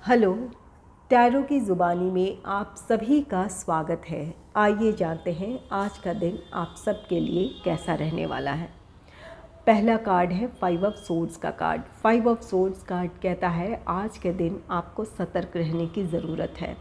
Hello, tarot की ज़ुबानी में आप सभी का स्वागत है। आइए जानते हैं आज का दिन आप सबके लिए कैसा रहने वाला है। पहला कार्ड है 5 ऑफ सोर्ड्स का कार्ड। 5 ऑफ सोर्ड्स कार्ड कहता है आज के दिन आपको सतर्क रहने की ज़रूरत है।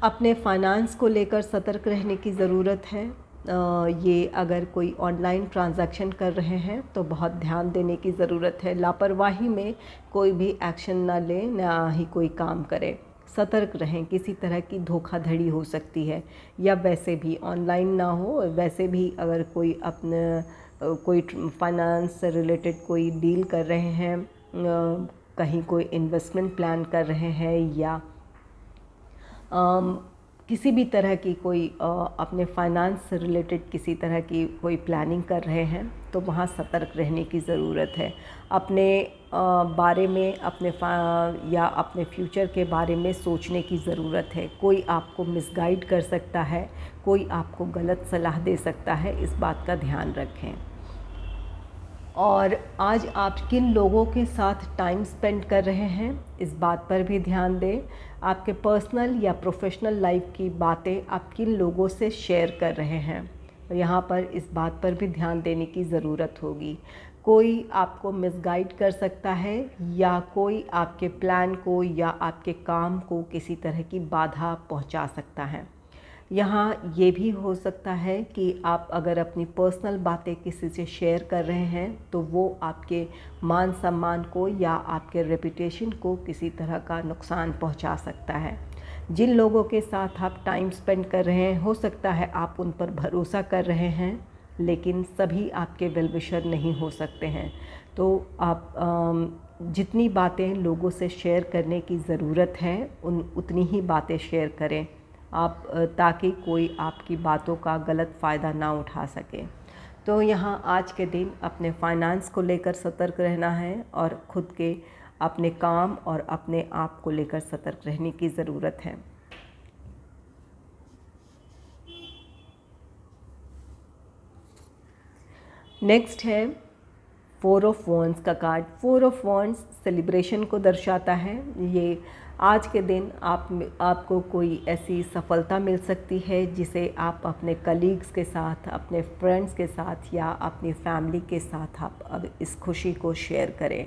अपने फाइनेंस को लेकर सतर्क रहने की ज़रूरत है। ये अगर कोई ऑनलाइन ट्रांजैक्शन कर रहे हैं तो बहुत ध्यान देने की ज़रूरत है। लापरवाही में कोई भी एक्शन ना लें, ना ही कोई काम करें। सतर्क रहें, किसी तरह की धोखाधड़ी हो सकती है, या वैसे भी ऑनलाइन ना हो, वैसे भी अगर कोई अपने कोई फाइनेंस से रिलेटेड कोई डील कर रहे हैं, कहीं कोई इन्वेस्टमेंट प्लान कर रहे हैं, या किसी भी तरह की कोई अपने फाइनेंस से रिलेटेड किसी तरह की कोई प्लानिंग कर रहे हैं तो वहाँ सतर्क रहने की ज़रूरत है। अपने बारे में या अपने फ्यूचर के बारे में सोचने की ज़रूरत है। कोई आपको मिसगाइड कर सकता है, कोई आपको गलत सलाह दे सकता है, इस बात का ध्यान रखें। और आज आप किन लोगों के साथ टाइम स्पेंड कर रहे हैं इस बात पर भी ध्यान दें। आपके पर्सनल या प्रोफेशनल लाइफ की बातें आप किन लोगों से शेयर कर रहे हैं, यहाँ पर इस बात पर भी ध्यान देने की ज़रूरत होगी। कोई आपको मिसगाइड कर सकता है, या कोई आपके प्लान को या आपके काम को किसी तरह की बाधा पहुँचा सकता है। यहाँ ये भी हो सकता है कि आप अगर अपनी पर्सनल बातें किसी से शेयर कर रहे हैं तो वो आपके मान सम्मान को या आपके रेपुटेशन को किसी तरह का नुकसान पहुंचा सकता है। जिन लोगों के साथ आप टाइम स्पेंड कर रहे हैं, हो सकता है आप उन पर भरोसा कर रहे हैं, लेकिन सभी आपके वेल विशर नहीं हो सकते हैं। तो आप जितनी बातें लोगों से शेयर करने की ज़रूरत है उतनी ही बातें शेयर करें आप, ताकि कोई आपकी बातों का गलत फ़ायदा ना उठा सके। तो यहाँ आज के दिन अपने फाइनेंस को लेकर सतर्क रहना है और ख़ुद के अपने काम और अपने आप को लेकर सतर्क रहने की ज़रूरत है। नेक्स्ट है 4 ऑफ वॉन्ड्स का कार्ड। 4 ऑफ वॉन्ड्स सेलिब्रेशन को दर्शाता है। ये आज के दिन आपको कोई ऐसी सफलता मिल सकती है जिसे आप अपने कलीग्स के साथ, अपने फ्रेंड्स के साथ या अपनी फैमिली के साथ आप अब इस खुशी को शेयर करें।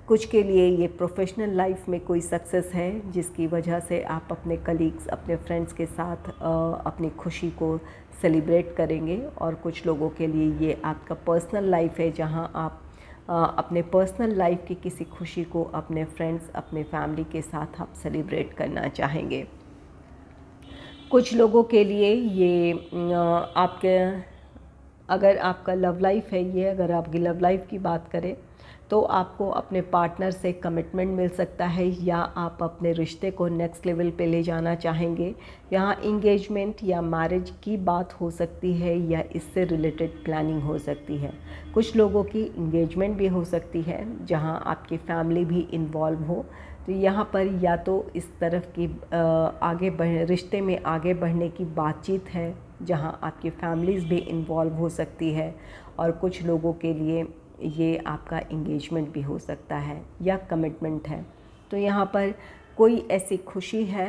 कुछ के लिए ये प्रोफेशनल लाइफ में कोई सक्सेस है जिसकी वजह से आप अपने कलीग्स, अपने फ्रेंड्स के साथ अपनी खुशी को सेलिब्रेट करेंगे। और कुछ लोगों के लिए ये आपका पर्सनल लाइफ है जहाँ आप अपने पर्सनल लाइफ की किसी खुशी को अपने फ्रेंड्स, अपने फैमिली के साथ आप सेलिब्रेट करना चाहेंगे। कुछ लोगों के लिए ये अगर आपका लव लाइफ है, ये अगर आपकी लव लाइफ की बात करें तो आपको अपने पार्टनर से कमिटमेंट मिल सकता है, या आप अपने रिश्ते को नेक्स्ट लेवल पे ले जाना चाहेंगे। यहाँ इंगेजमेंट या मैरिज की बात हो सकती है, या इससे रिलेटेड प्लानिंग हो सकती है। कुछ लोगों की इंगेजमेंट भी हो सकती है जहाँ आपकी फैमिली भी इन्वॉल्व हो। तो यहाँ पर या तो इस तरफ की रिश्ते में आगे बढ़ने की बातचीत है जहाँ आपकी फैमिलीज़ भी इन्वॉल्व हो सकती है, और कुछ लोगों के लिए ये आपका इंगेजमेंट भी हो सकता है या कमिटमेंट है। तो यहाँ पर कोई ऐसी खुशी है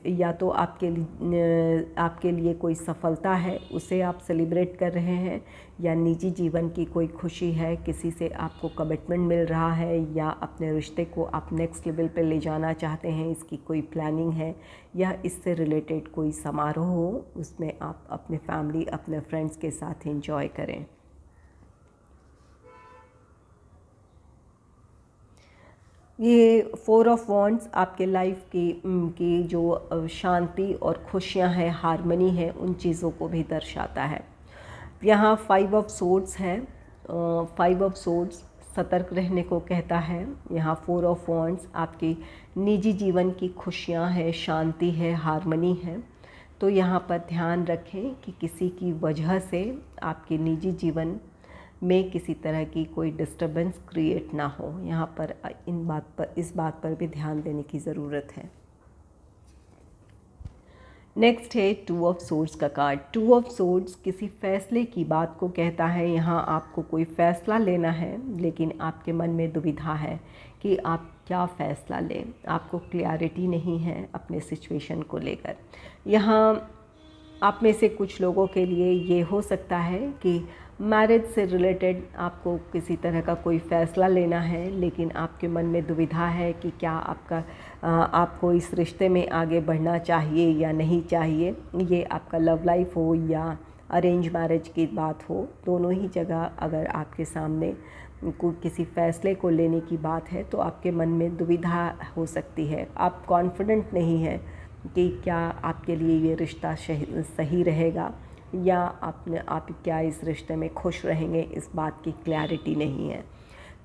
या तो आपके लिए कोई सफलता है, उसे आप सेलिब्रेट कर रहे हैं, या निजी जीवन की कोई खुशी है, किसी से आपको कमिटमेंट मिल रहा है, या अपने रिश्ते को आप नेक्स्ट लेवल पे ले जाना चाहते हैं, इसकी कोई प्लानिंग है, या इससे रिलेटेड कोई समारोह हो, उसमें आप अपने फैमिली, अपने फ्रेंड्स के साथ एंजॉय करें। ये 4 ऑफ वॉन्ड्स आपके लाइफ की जो शांति और खुशियां हैं, हार्मनी है, उन चीज़ों को भी दर्शाता है। यहाँ 5 ऑफ सोर्ड्स है। 5 ऑफ सोर्ड्स सतर्क रहने को कहता है। यहाँ 4 ऑफ वॉन्ड्स आपकी निजी जीवन की खुशियां हैं, शांति है, हार्मनी है। तो यहाँ पर ध्यान रखें कि किसी की वजह से आपके निजी जीवन में किसी तरह की कोई डिस्टर्बेंस क्रिएट ना हो। यहाँ पर इस बात पर भी ध्यान देने की ज़रूरत है। नेक्स्ट है 2 ऑफ सोर्ड्स का कार्ड। 2 ऑफ सोर्ड्स किसी फ़ैसले की बात को कहता है। यहाँ आपको कोई फ़ैसला लेना है, लेकिन आपके मन में दुविधा है कि आप क्या फ़ैसला लें। आपको क्लैरिटी नहीं है अपने सिचुएशन को लेकर। यहाँ आप में से कुछ लोगों के लिए ये हो सकता है कि मैरिज से रिलेटेड आपको किसी तरह का कोई फ़ैसला लेना है, लेकिन आपके मन में दुविधा है कि क्या आपको इस रिश्ते में आगे बढ़ना चाहिए या नहीं चाहिए। ये आपका लव लाइफ हो या अरेंज मैरिज की बात हो, दोनों ही जगह अगर आपके सामने किसी फ़ैसले को लेने की बात है तो आपके मन में दुविधा हो सकती है। आप कॉन्फिडेंट नहीं हैं कि क्या आपके लिए ये रिश्ता सही रहेगा या आप क्या इस रिश्ते में खुश रहेंगे, इस बात की क्लैरिटी नहीं है।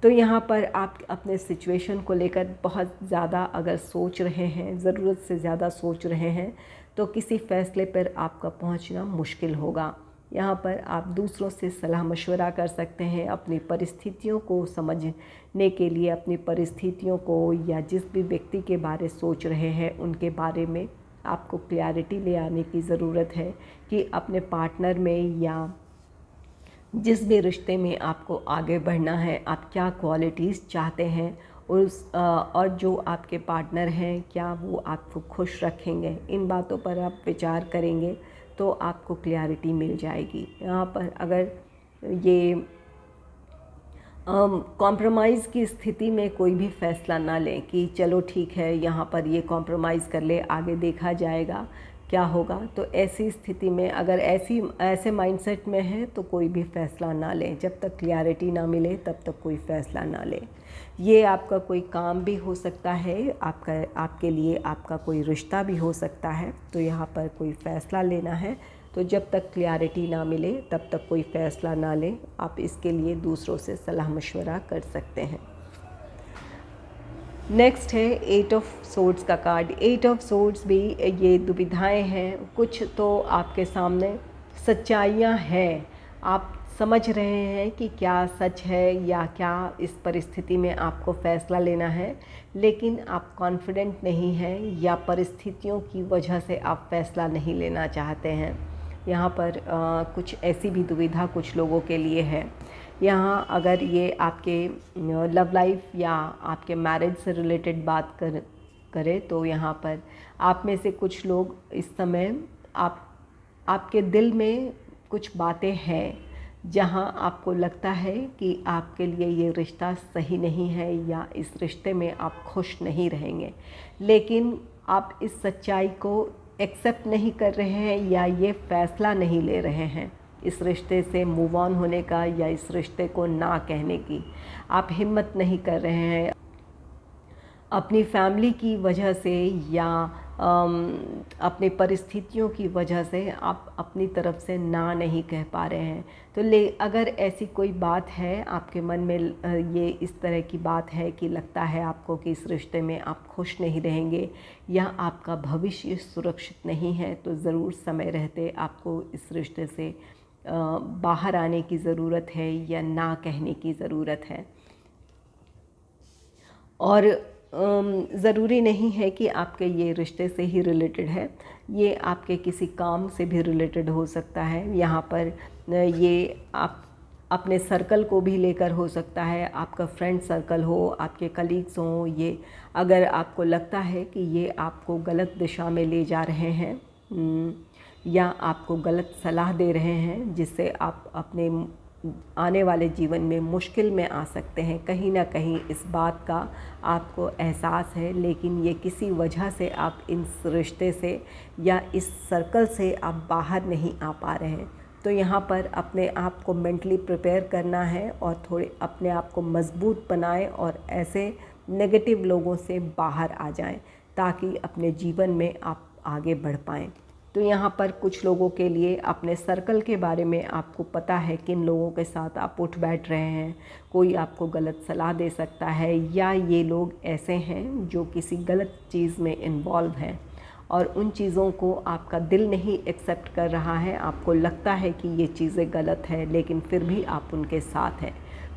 तो यहाँ पर आप अपने सिचुएशन को लेकर बहुत ज़्यादा अगर सोच रहे हैं, ज़रूरत से ज़्यादा सोच रहे हैं, तो किसी फ़ैसले पर आपका पहुँचना मुश्किल होगा। यहाँ पर आप दूसरों से सलाह मशवरा कर सकते हैं अपनी परिस्थितियों को समझने के लिए। अपनी परिस्थितियों को या जिस भी व्यक्ति के बारे सोच रहे हैं उनके बारे में आपको क्लैरिटी ले आने की ज़रूरत है कि अपने पार्टनर में या जिस भी रिश्ते में आपको आगे बढ़ना है, आप क्या क्वालिटीज़ चाहते हैं और जो आपके पार्टनर हैं क्या वो आपको खुश रखेंगे। इन बातों पर आप विचार करेंगे तो आपको क्लैरिटी मिल जाएगी। यहाँ पर अगर ये कॉम्प्रोमाइज़ की स्थिति में कोई भी फ़ैसला ना लें कि चलो ठीक है यहाँ पर ये कॉम्प्रोमाइज़ कर ले, आगे देखा जाएगा क्या होगा। तो ऐसी स्थिति में अगर ऐसे माइंडसेट में है तो कोई भी फ़ैसला ना लें। जब तक क्लैरिटी ना मिले तब तक कोई फ़ैसला ना लें। ये आपका कोई काम भी हो सकता है, आपके लिए आपका कोई रिश्ता भी हो सकता है। तो यहाँ पर कोई फ़ैसला लेना है तो जब तक क्लैरिटी ना मिले तब तक कोई फ़ैसला ना लें। आप इसके लिए दूसरों से सलाह मशवरा कर सकते हैं। नेक्स्ट है 8 ऑफ सोर्ड्स का कार्ड। 8 ऑफ सोर्ड्स भी ये दुविधाएं हैं। कुछ तो आपके सामने सच्चाइयाँ हैं, आप समझ रहे हैं कि क्या सच है या क्या इस परिस्थिति में आपको फ़ैसला लेना है, लेकिन आप कॉन्फिडेंट नहीं हैं या परिस्थितियों की वजह से आप फ़ैसला नहीं लेना चाहते हैं। यहाँ पर कुछ ऐसी भी दुविधा कुछ लोगों के लिए है। यहाँ अगर ये आपके लव लाइफ या आपके मैरिज से रिलेटेड बात करें तो यहाँ पर आप में से कुछ लोग इस समय आपके दिल में कुछ बातें हैं जहाँ आपको लगता है कि आपके लिए ये रिश्ता सही नहीं है या इस रिश्ते में आप खुश नहीं रहेंगे, लेकिन आप इस सच्चाई को एक्सेप्ट नहीं कर रहे हैं या ये फ़ैसला नहीं ले रहे हैं इस रिश्ते से मूव ऑन होने का या इस रिश्ते को ना कहने की। आप हिम्मत नहीं कर रहे हैं अपनी फैमिली की वजह से या अपनी परिस्थितियों की वजह से आप अपनी तरफ से ना नहीं कह पा रहे हैं। तो अगर ऐसी कोई बात है आपके मन में, ये इस तरह की बात है कि लगता है आपको कि इस रिश्ते में आप खुश नहीं रहेंगे या आपका भविष्य सुरक्षित नहीं है, तो ज़रूर समय रहते आपको इस रिश्ते से बाहर आने की ज़रूरत है या ना कहने की ज़रूरत है। और ज़रूरी नहीं है कि आपके ये रिश्ते से ही रिलेटेड है, ये आपके किसी काम से भी रिलेटेड हो सकता है। यहाँ पर ये आप अपने सर्कल को भी लेकर हो सकता है, आपका फ्रेंड सर्कल हो, आपके कलीग्स हों। ये अगर आपको लगता है कि ये आपको गलत दिशा में ले जा रहे हैं या आपको गलत सलाह दे रहे हैं जिससे आप अपने आने वाले जीवन में मुश्किल में आ सकते हैं, कहीं ना कहीं इस बात का आपको एहसास है, लेकिन ये किसी वजह से आप इस रिश्ते से या इस सर्कल से आप बाहर नहीं आ पा रहे हैं। तो यहाँ पर अपने आप को मेंटली प्रिपेयर करना है और थोड़े अपने आप को मजबूत बनाएं और ऐसे नेगेटिव लोगों से बाहर आ जाएं ताकि अपने जीवन में आप आगे बढ़ पाएँ। तो यहाँ पर कुछ लोगों के लिए अपने सर्कल के बारे में आपको पता है किन लोगों के साथ आप उठ बैठ रहे हैं, कोई आपको गलत सलाह दे सकता है या ये लोग ऐसे हैं जो किसी गलत चीज़ में इन्वॉल्व हैं और उन चीज़ों को आपका दिल नहीं एक्सेप्ट कर रहा है। आपको लगता है कि ये चीज़ें गलत है लेकिन फिर भी आप उनके साथ हैं।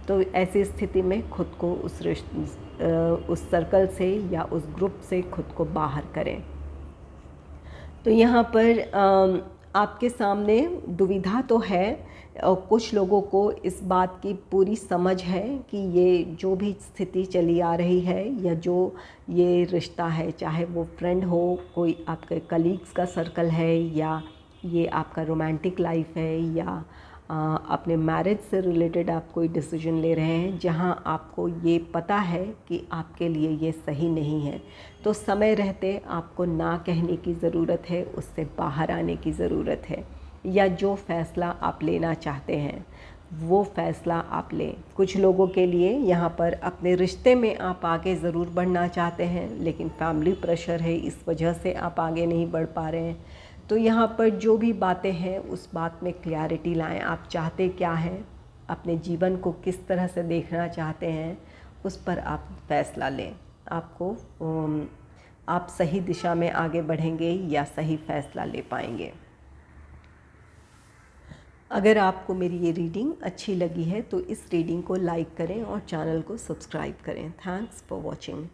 तो ऐसी स्थिति में खुद को उस सर्कल से या उस ग्रुप से खुद को बाहर करें। तो यहाँ पर आपके सामने दुविधा तो है, कुछ लोगों को इस बात की पूरी समझ है कि ये जो भी स्थिति चली आ रही है या जो ये रिश्ता है, चाहे वो फ्रेंड हो, कोई आपके कलीग्स का सर्कल है, या ये आपका रोमांटिक लाइफ है, या अपने मैरिज से रिलेटेड आप कोई डिसीजन ले रहे हैं जहां आपको ये पता है कि आपके लिए ये सही नहीं है, तो समय रहते आपको ना कहने की ज़रूरत है, उससे बाहर आने की ज़रूरत है। या जो फ़ैसला आप लेना चाहते हैं वो फ़ैसला आप लें। कुछ लोगों के लिए यहाँ पर अपने रिश्ते में आप आगे ज़रूर बढ़ना चाहते हैं, लेकिन फैमिली प्रेशर है, इस वजह से आप आगे नहीं बढ़ पा रहे हैं। तो यहाँ पर जो भी बातें हैं उस बात में क्लैरिटी लाएं। आप चाहते क्या हैं, अपने जीवन को किस तरह से देखना चाहते हैं, उस पर आप फ़ैसला लें। आप सही दिशा में आगे बढ़ेंगे या सही फ़ैसला ले पाएंगे। अगर आपको मेरी ये रीडिंग अच्छी लगी है तो इस रीडिंग को लाइक करें और चैनल को सब्सक्राइब करें। Thanks for watching.